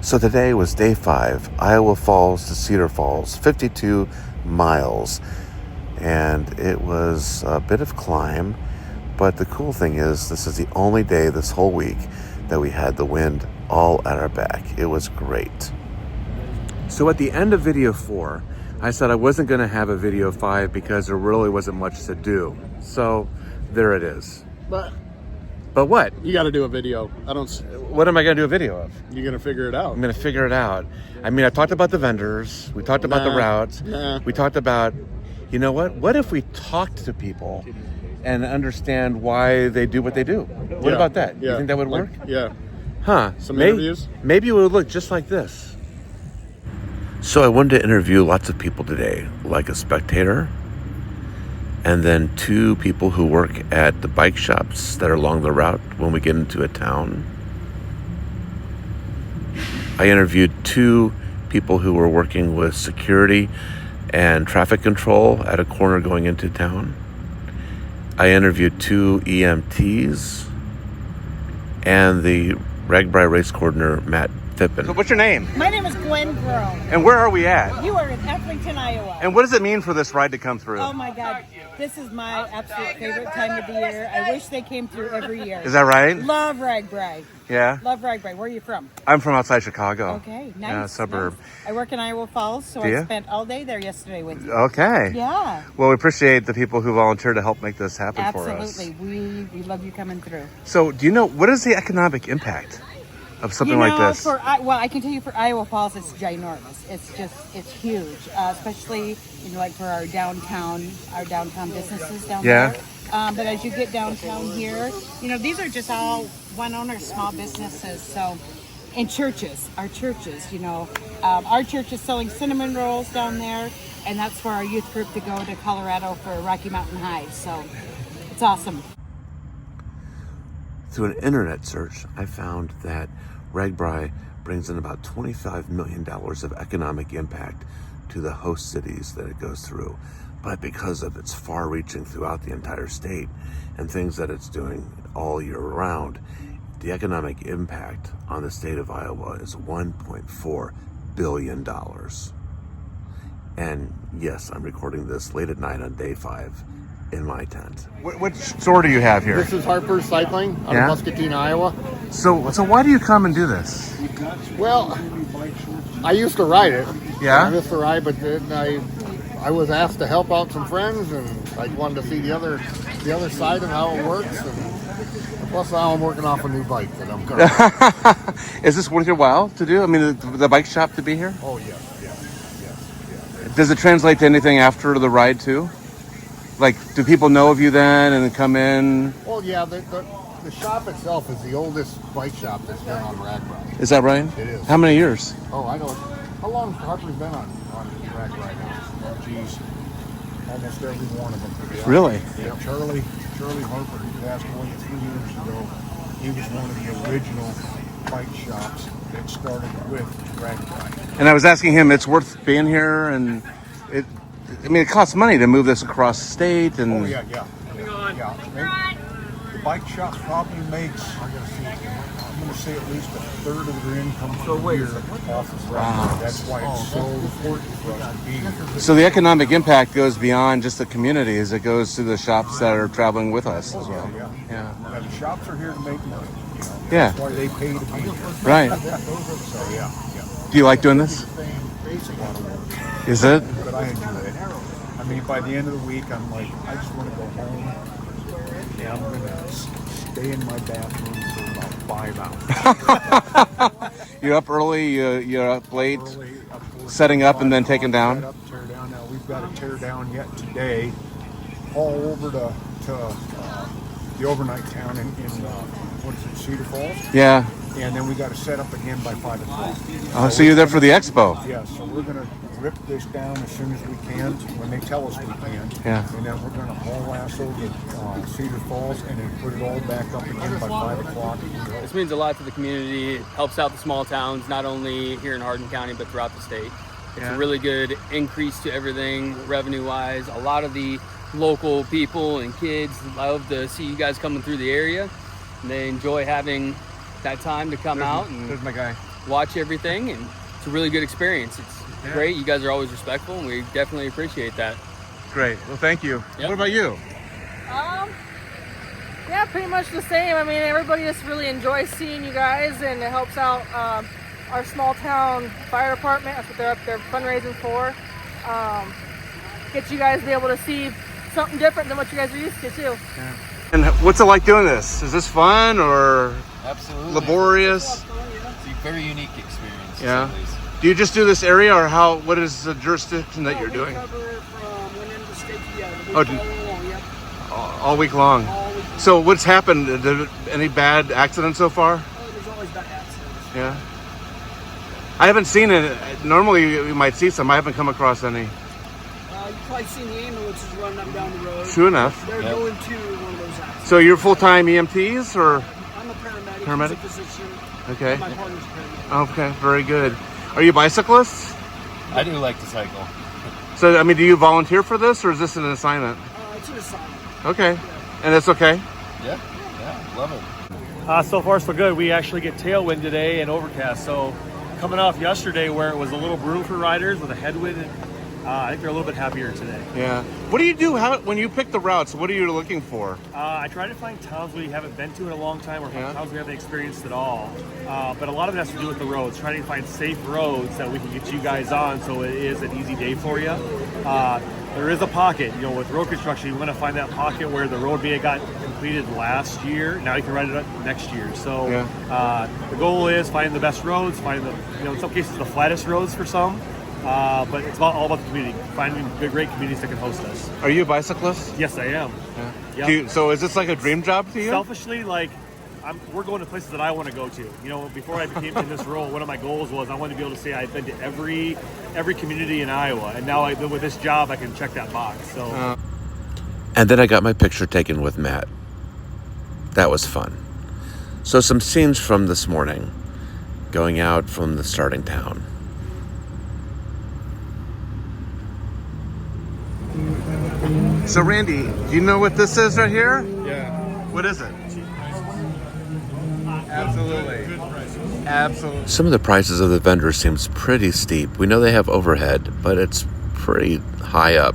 So today was day 5, Iowa Falls to Cedar Falls, 52 miles. And it was a bit of climb, but the cool thing is this is the only day this whole week that we had the wind all at our back. It was great. So at the end of video 4, I said I wasn't going to have a video 5 because there really wasn't much to do. So there it is. But what? You got to do a video. What am I going to do a video of? You're going to figure it out. I'm going to figure it out. I mean, I talked about the vendors. We talked about the routes. We talked about, you know what? What if we talked to people and understand why they do what they do? What about that? You think that would work? Yeah. Huh. Some interviews? Maybe it would look just like this. So I wanted to interview lots of people today, like a spectator, and then 2 people who work at the bike shops that are along the route when we get into a town. I interviewed 2 people who were working with security and traffic control at a corner going into town. I interviewed 2 EMTs and the Ragbrai race coordinator, Matt Fippen. So what's your name? My name is Gwen Groh. And where are we at? You are in Eflington, Iowa. And what does it mean for this ride to come through? Oh my God, this is my absolute favorite time of the year. I wish they came through every year. Is that right? Love Ragbrai. Yeah? Love Ragbrai. Where are you from? I'm from outside Chicago. Okay, nice. Yeah, suburb. Nice. I work in Iowa Falls, so I spent all day there yesterday with you. Okay. Yeah. Well, we appreciate the people who volunteer to help make this happen for us. Absolutely. We love you coming through. So, do you know, what is the economic impact of something like this? I can tell you for Iowa Falls, it's ginormous. It's huge, especially, like for our downtown businesses down there. But as you get downtown here, these are just all one owner small businesses. So, and churches, our churches, our church is selling cinnamon rolls down there, and that's for our youth group to go to Colorado for Rocky Mountain High. So, it's awesome. Through an internet search, I found that Ragbrai brings in about $25 million of economic impact to the host cities that it goes through. But because of its far-reaching throughout the entire state and things that it's doing all year round, the economic impact on the state of Iowa is $1.4 billion. And yes, I'm recording this late at night on day 5 in my tent. What store do you have here? This is Harper's Cycling out of Muscatine, Iowa. So why do you come and do this? Well, I used to ride it. Yeah? I used to ride, but then I was asked to help out some friends, and I wanted to see the other side of how it works. And plus, now I'm working off a new bike that I'm currently. Is this worth your while to do? I mean, the bike shop to be here? Oh, yes. Does it translate to anything after the ride, too? Like, do people know of you then and then come in? Well, yeah, the shop itself is the oldest bike shop that's been on Ragbrai. Is that right? It is. How many years? Oh, I know. How long has Harper's been on Ragbrai now? Oh, geez. Almost every one of them. Really? Yeah, Charlie Harper, who passed away a few years ago, he was one of the original bike shops that started with Ragbrai. And I was asking him, it's worth being here, and it costs money to move this across the state. And Oh, yeah. The bike shop probably makes, I'm going to say at least a third of their income per year off of Ragbrai. That's why it's so important for us to be here. so the economic impact goes beyond just the communities. It goes to the shops that are traveling with us as well. Yeah, the shops are here to make money. Yeah. That's why they pay to be here. Right. So, yeah. Do you like doing this? It's a lot of work. Is it? But I enjoy it. I mean, by the end of the week, I'm like, I just want to go home, and I'm going to stay in my bathroom for about 5 hours. You're up early, you're up late, Early, up setting up and then taking down? Set up, tear down. Now, we've got to tear down yet today, all over to the overnight town in Cedar Falls. Yeah. And then we got to set up again by 5 o'clock. So you're there for the expo? Yeah, so we're going to rip this down as soon as we can, when they tell us we can. Yeah. And then we're going to haul ass over to Cedar Falls and then put it all back up again by 5 o'clock. This means a lot to the community. It helps out the small towns, not only here in Hardin County, but throughout the state. It's a really good increase to everything revenue-wise. A lot of the local people and kids love to see you guys coming through the area. And they enjoy having that time to come out. And There's my guy. watch everything, and it's a really good experience. It's great. You guys are always respectful, and we definitely appreciate that. Great. Well, thank you. Yep. What about you? Yeah, pretty much the same. I mean, everybody just really enjoys seeing you guys, and it helps out our small town fire department. That's what they're up there fundraising for. Get you guys to be able to see something different than what you guys are used to, too. Yeah. And what's it like doing this? Is this fun or Absolutely laborious? It's a very unique experience. Yeah. Do you just do this area, or what is the jurisdiction that you're doing? We cover from one end of the state to the other. Oh, all week long. All week long. So what's happened? Any bad accidents so far? Oh, there's always bad accidents. Yeah. I haven't seen it. Normally you might see some. I haven't come across any. You've probably seen the ambulances running up and down the road. True enough. They're going to one of those accidents. So you're full-time EMTs, or? I'm a paramedic. Paramedic? He's a physician. Okay. And my partner's a paramedic. Okay, very good. Are you bicyclists? I do like to cycle. So, I mean, do you volunteer for this, or is this an assignment? It's an assignment. Okay. And it's okay? Yeah, love it. So far, so good. We actually get tailwind today and overcast. So coming off yesterday where it was a little brutal for riders with a headwind, I think they're a little bit happier today. Yeah. What do you do when you pick the routes? What are you looking for? I try to find towns we haven't been to in a long time, or towns we haven't experienced at all. But a lot of it has to do with the roads, trying to find safe roads that we can get you guys on so it is an easy day for you. There is a pocket, with road construction, you want to find that pocket where the road may have got completed last year. Now you can ride it up next year. So the goal is find the best roads, find in some cases the flattest roads for some. But it's all about the community, finding great communities that can host us. Are you a bicyclist? Yes, I am. Yeah. Yep. So is this like a dream job to you? Selfishly, we're going to places that I want to go to. Before I became in this role, one of my goals was I wanted to be able to say I've been to every community in Iowa, and now with this job I can check that box. So. And then I got my picture taken with Matt. That was fun. So some scenes from this morning, going out from the starting town. So Randy, do you know what this is right here? Yeah. What is it? Absolutely. Absolutely. Some of the prices of the vendors seems pretty steep. We know they have overhead, but it's pretty high up.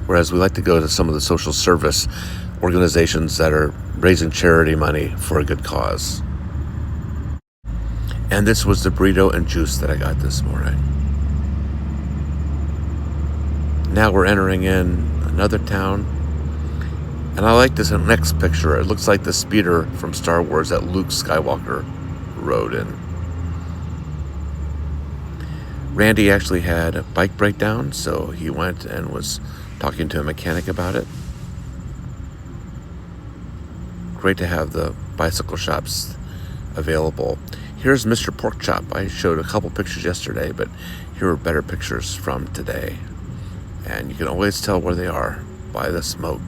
Whereas we like to go to some of the social service organizations that are raising charity money for a good cause. And this was the burrito and juice that I got this morning. Now we're entering in another town. And I like this next picture. It looks like the speeder from Star Wars that Luke Skywalker rode in. Randy actually had a bike breakdown, so he went and was talking to a mechanic about it. Great to have the bicycle shops available. Here's Mr. Pork Chop. I showed a couple pictures yesterday, but here are better pictures from today. And you can always tell where they are by the smoke.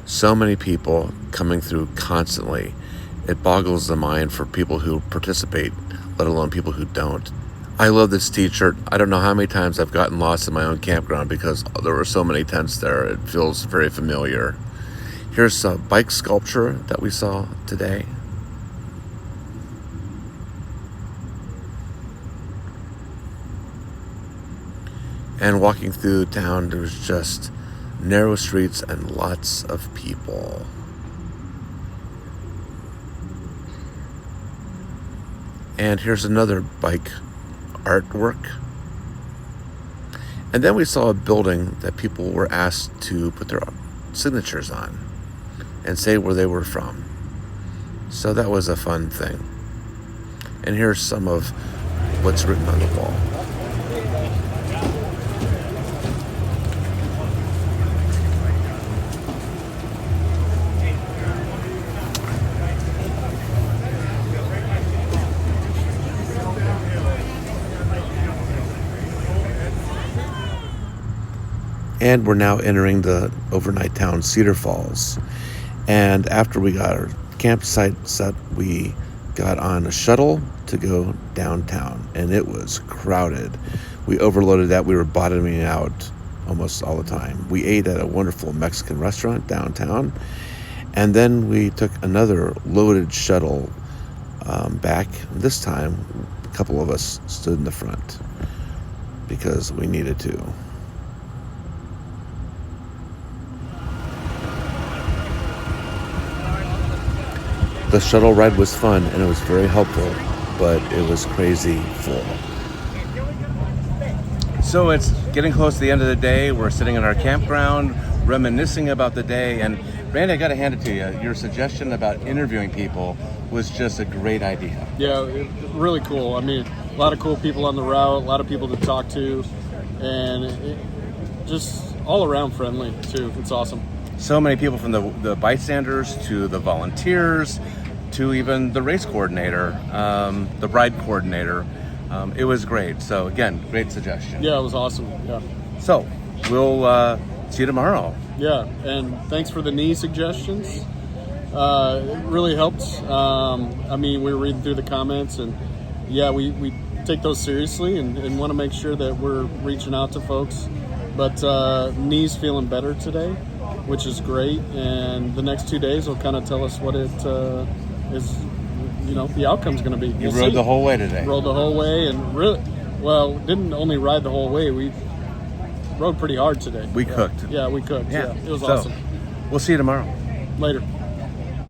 So many people coming through constantly. It boggles the mind for people who participate, let alone people who don't. I love this t-shirt. I don't know how many times I've gotten lost in my own campground because there were so many tents there. It feels very familiar. Here's a bike sculpture that we saw today. And walking through town, there was just narrow streets and lots of people. And here's another bike artwork. And then we saw a building that people were asked to put their signatures on and say where they were from. So that was a fun thing. And here's some of what's written on the wall. And we're now entering the overnight town, Cedar Falls. And after we got our campsite set, we got on a shuttle to go downtown. And it was crowded. We overloaded that. We were bottoming out almost all the time. We ate at a wonderful Mexican restaurant downtown. And then we took another loaded shuttle back. This time, a couple of us stood in the front because we needed to. The shuttle ride was fun and it was very helpful, but it was crazy full. So it's getting close to the end of the day. We're sitting in our campground, reminiscing about the day. And Randy, I got to hand it to you. Your suggestion about interviewing people was just a great idea. Yeah, really cool. I mean, a lot of cool people on the route, a lot of people to talk to, and just all around friendly too. It's awesome. So many people, from the bystanders to the volunteers to even the race coordinator, the ride coordinator. It was great. So again, great suggestion. Yeah, it was awesome. Yeah. So we'll see you tomorrow. Yeah, and thanks for the knee suggestions. It really helped. I mean, we were reading through the comments, and yeah, we take those seriously and want to make sure that we're reaching out to folks. But knee's feeling better today, which is great. And the next 2 days will kind of tell us what it is. You know, the outcome's going to be. You rode the whole way today. Rode the whole way, and really, well, didn't only ride the whole way. We rode pretty hard today. We cooked. Yeah, we cooked. Yeah, it was So, awesome. We'll see you tomorrow. Later.